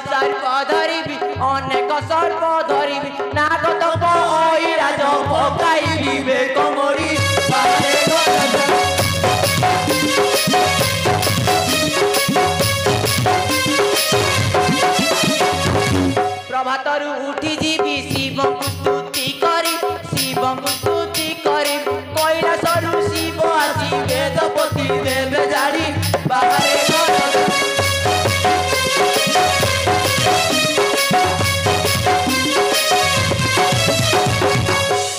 सर्प धरिबी अनेक सर्प धरिबी नागतप ऐराज पकाइबी बेकमरी प्रभातरु उठी जीवी शिव स्तुति करी शिव स्तुति करी कैलासरु शिव आसी वेदपति देवे जाड़ी बाहरे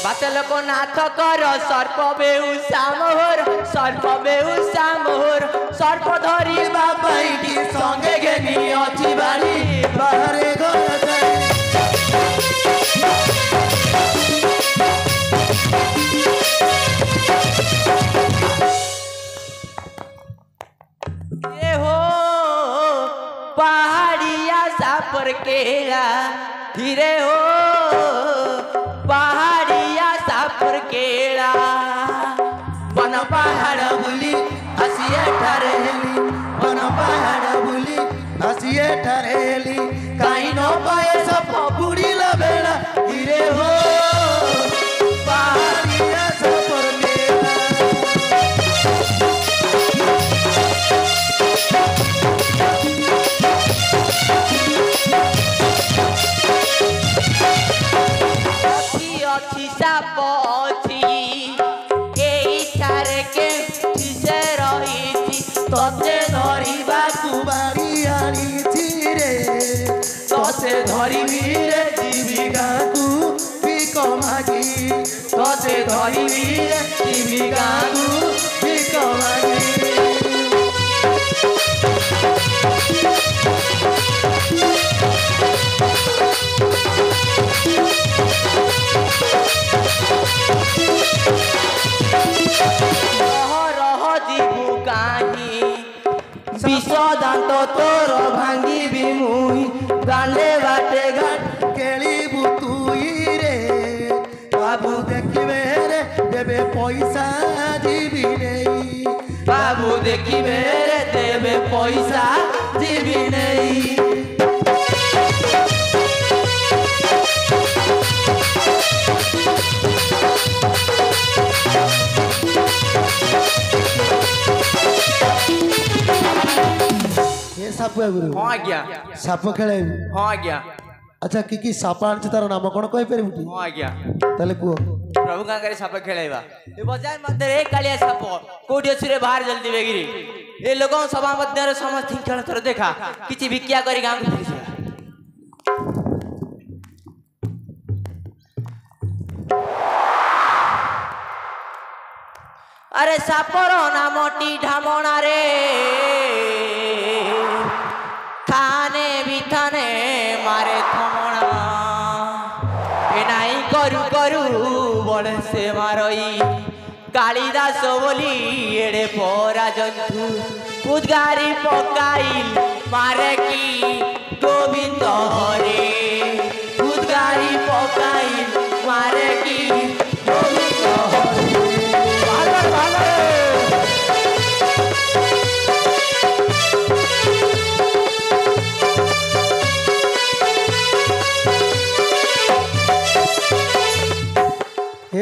बाचलक नाथ कर सर्प बेउसा मोहर सर्प धरी बाबाई संगे घेनी अच्छी बाड़ी बाहरे ये हो पहाड़िया सापर केला धीरे हो पहाड़िया सापर केला बन पहाड़ बुली हसिए ठरेली बन पहाड़ बुली हसिए ठरेली कहीं न पाए सब बुढ़ी लबेला धीरे हो पहाड़िया सापर केला अच्छी साप अच्छी एठारे के से रही तोते धरिबा कुबारी आनीची रे तोते धरिबी रे जीविका को भिक मागी तोते धरिबी रे जीविका को भिक मागी विष दांत तोर भांगी मुई दांडे बाटे घाट केलिबु तुई रे बाबू देखिबे रे देबे पैसा जीवी नहीं बाबू देखिबे रे देबे पैसा जीवी नहीं साप गुरु हाँ आज्ञा साप खेल हाँ आज्ञा अच्छा कि साप आनी तार नाम कौन कही पार हाँ आज्ञा ताले कुह प्रभु गाँव साप खेलवा बजार मध्य कालिया साप कौटी अच्छी रे बाहर जल्दी बेगिरी ये लोग सभा मध्य समस्त खेल थोड़ा देखा किसी भिक्षा कर गाँव अरे सापर नामटी ढामणा रे थाने भी थाने मारे थमणा ए नाई करू करू बड़े से मारई कालिदास बोली एड़े परा जंतु उद्गारी पकाई मारे की गोविंद हरे उद्गारी पकाई मारे की गोविंद हरे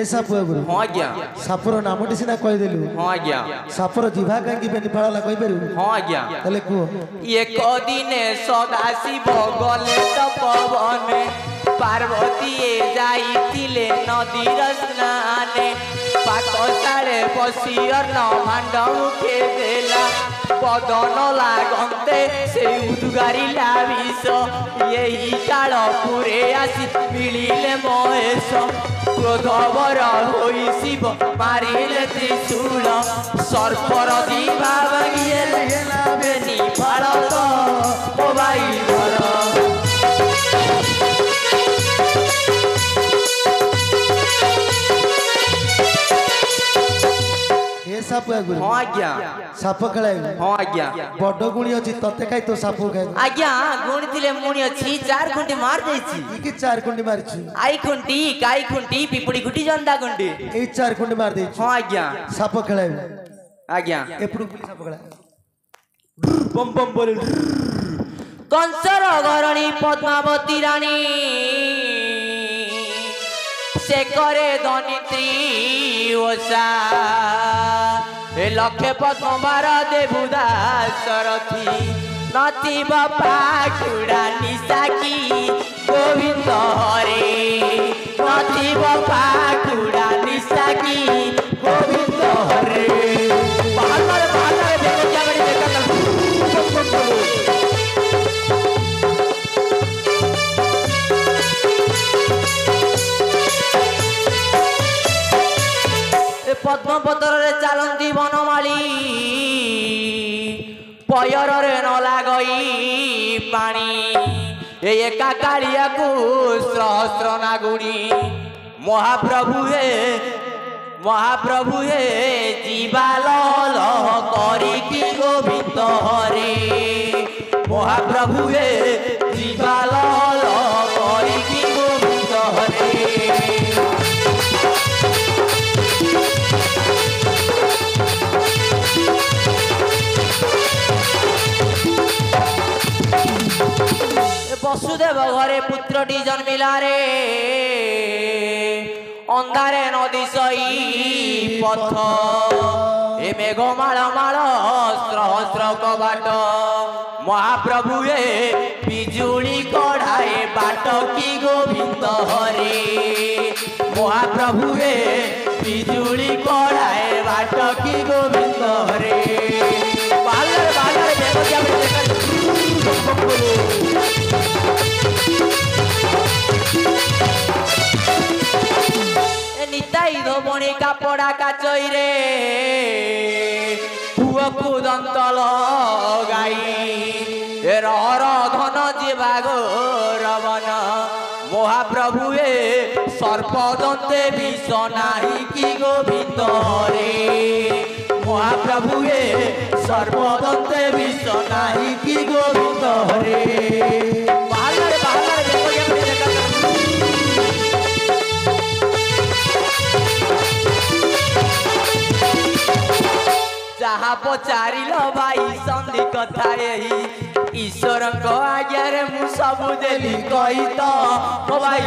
साप गुरु हाँ आज्ञा सापर नामटी सीना कहीदेलु हाँ आज्ञा सापर जिभा कहीं बेनिफाड़ा कही पारू हाँ आज्ञा ताले कुह एक दिने सदाशिव गले तपवन पार्वती जाइतिले नदीर स्नाने पाकशाले बसी अन्न भांड मुखे देला बदन लागंते से उद्गारी लाविष यही काल पुरे आसी मिलिले महेश क्रोधवर होई शिव मारिले त्रिशूल सर्पर जीवा भागिले बेनी फाड़त मोबाइल घर साप गुरु हाँ आज्ञा साप खेल हाँ आज्ञा बड़ गुणी अच्छी तते खाई तो साप खाई आज्ञा गुणी थिले मुणी अच्छी चार खुंटी मार देछि कि चार कुंडी मारिछु आई खुंटी काई खुंटी पिपड़ी खुंटी जंदा खुंटी ए चार कुंडी मार देछि हाँ आज्ञा साप खेल आज्ञा एपड़ू साप खेल बम बम बोले कंसर घरणी पद्मावती रानी से करे धनित्री ओषा ए लक्षे पद्मवार देवदास रथी नथिब पाखुड़ा निशाकी गोविंद हरे नथिब पाखुड़ा निशाकी गोविंद हरे बाहर देखो क्या बड़ी देखा पद्मपतर चलती बनमाली पयर न लगई पानी एका कालिया को सहस्र नागुणी महाप्रभु हे जीवाल करिकी गोविंद हरे महाप्रभु हे जीवाल करिकी गोविंद हरे वसुदेव घरे पुत्रटी जन्मिला रे अंधारे नदी सई पथ ए मेघमाल माल सहस्र कबाट महाप्रभु हे बिजुली कढ़ाए बाट की गोविंद हरे महाप्रभु हे बिजुली कढ़ाए बाट की गोविंद हरे बालर देखो क्या निताई धोबणी कापड़ा काचई रे पुआ को दंत लगाई रहर धन जीवाग रवन महाप्रभु हे सर्पदंते विष नाही की गोविंद हरे महाप्रभु हे सर्पदंते विष नाही की गोविंद हरे बाहर देखो ये जहा पचारिल भाई संधि कथा यही ईश्वर को आज्ञा रे मु सब देली कही तो भाई